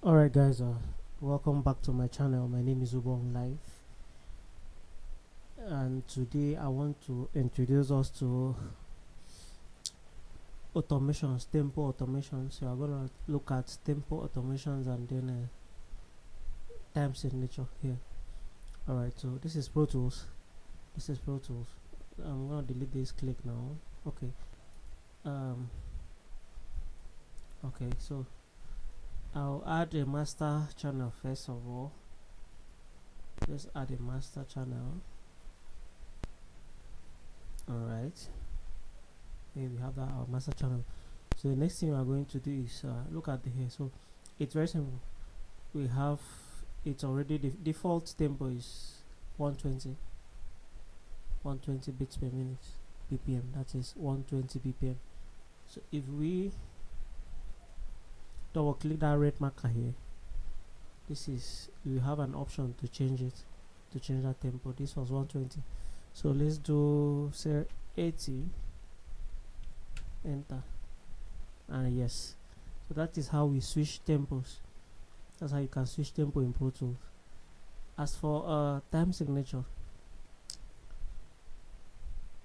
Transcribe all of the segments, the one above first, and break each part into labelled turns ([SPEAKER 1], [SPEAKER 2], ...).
[SPEAKER 1] Alright guys, welcome back to my channel. My name is Ubong Life, and today I want to introduce us to automations, tempo automations. So I'm gonna look at tempo automations and then time signature here. Alright, so this is Pro Tools. I'm gonna delete this click now. Okay, so I'll add a master channel first of all. Let's add a master channel. Alright, here we have that our master channel. So the next thing we are going to do is look at here. So it's very simple. We have it's already the default tempo is 120 bits per minute, BPM. That is 120 BPM. So if we double click that red marker here, we have an option to change it, to change that tempo. This was 120, so let's do say 80, enter, and yes. So that is how we switch tempos. That's how you can switch tempo in Pro Tools. As for time signature,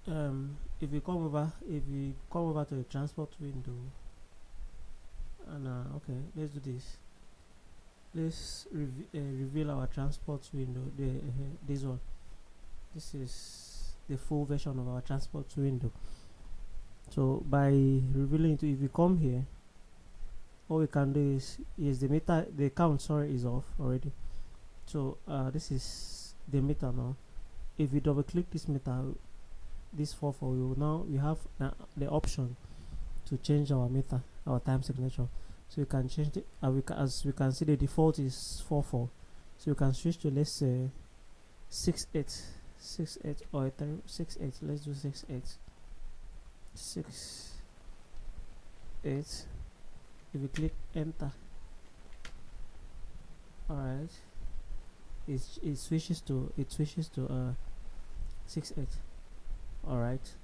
[SPEAKER 1] if you come over to the transport window, and okay, let's do this. Let's reveal our transport window. This one. This is the full version of our transport window. So by revealing it, if you come here, all we can do is the count, sorry, is off already. So this is the meter now. If we double click this meter, this 44, we have the option to change our meter, our time signature. So you can change it. As we can see, the default is 44. So you can switch to, let's say, 68 or 68. Let's do 68. If you click enter, alright, it switches to 68. Alright,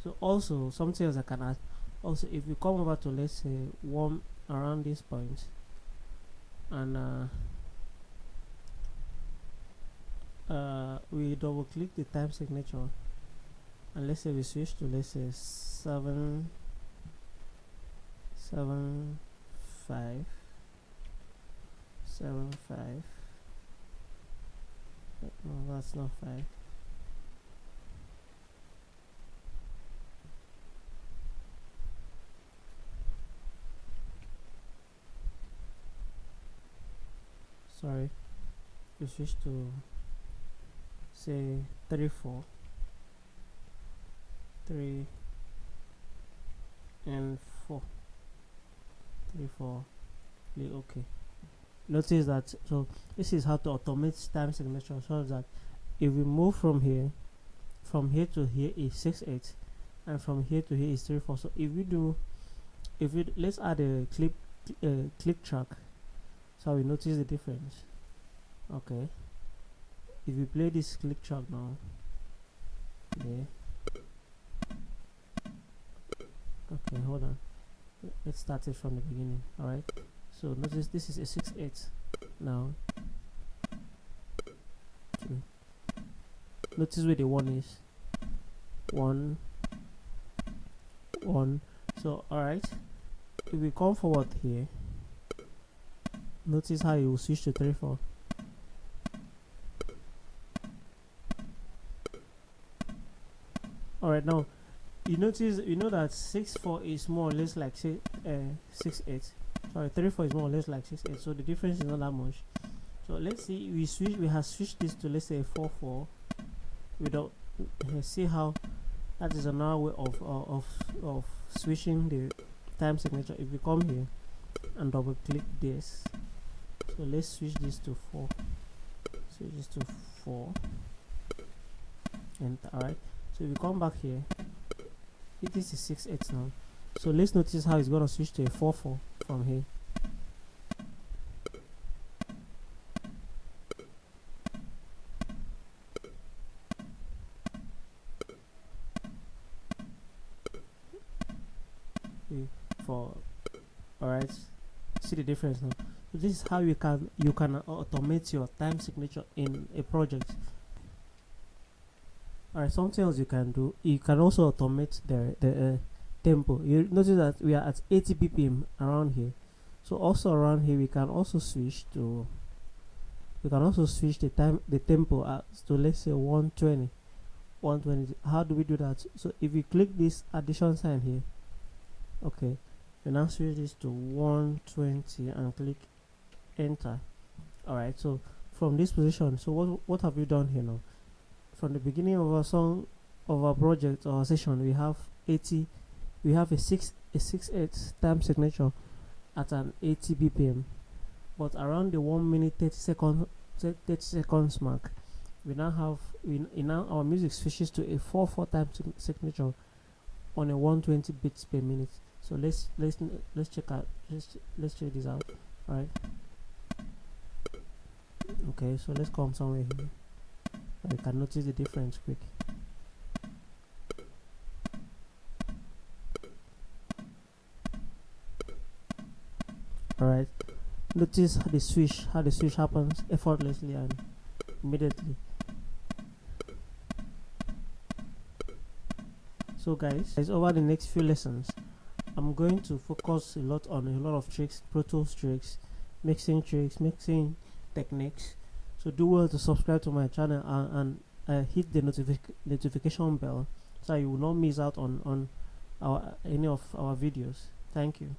[SPEAKER 1] so also something else I can add. Also, if you come over to, let's say, warm around this point, and we double click the time signature, and let's say we switch to, let's say, 775. No, that's not 5. Sorry, you switch to, say, 34, 3 and 4, 34. Okay, notice that. So this is how to automate time signature, so that if we move from here to here is 68, and from here to here is 34. So let's add a click track, so we notice the difference. Okay, if we play this click track now, okay, hold on, let's start it from the beginning. Alright, so notice this is a 68 now. Notice where the 1 is. 1. So alright, if we come forward here, notice how you will switch to 34. Alright, now you know that 64 is more or less like 68. Sorry, 34 is more or less like 68. So the difference is not that much. So let's see, we have switched this to, let's say, 44. We don't see how that is another way of switching the time signature. If we come here and double click this, so let's switch this to 4. Switch this to 4. And alright, so if we come back here, this is 68 now. So let's notice how it's gonna switch to a 44 from here. Alright, see the difference now. So this is how you can automate your time signature in a project. Alright, something else you can do, you can also automate the tempo. You notice that we are at 80 bpm around here. So also around here we can also switch the tempo to, let's say, 120. How do we do that? So if you click this addition sign here, okay, you now switch this to 120 and click enter. Alright, so from this position, so what have you done here now? From the beginning of our song, of our project or session, we have 80, we have a 6/8 time signature at an 80 bpm, but around the 1 minute 30 seconds mark, we now have now our music switches to a 4/4 time signature on a 120 beats per minute. So let's check out, let's check this out. All right, okay, so let's come somewhere here. You can notice the difference quick. Alright, notice how the switch happens effortlessly and immediately. So guys, over the next few lessons, I'm going to focus a lot on a lot of tricks, Pro Tools tricks, mixing techniques. So do well to subscribe to my channel and hit the notification bell so you will not miss out on any of our videos. Thank you.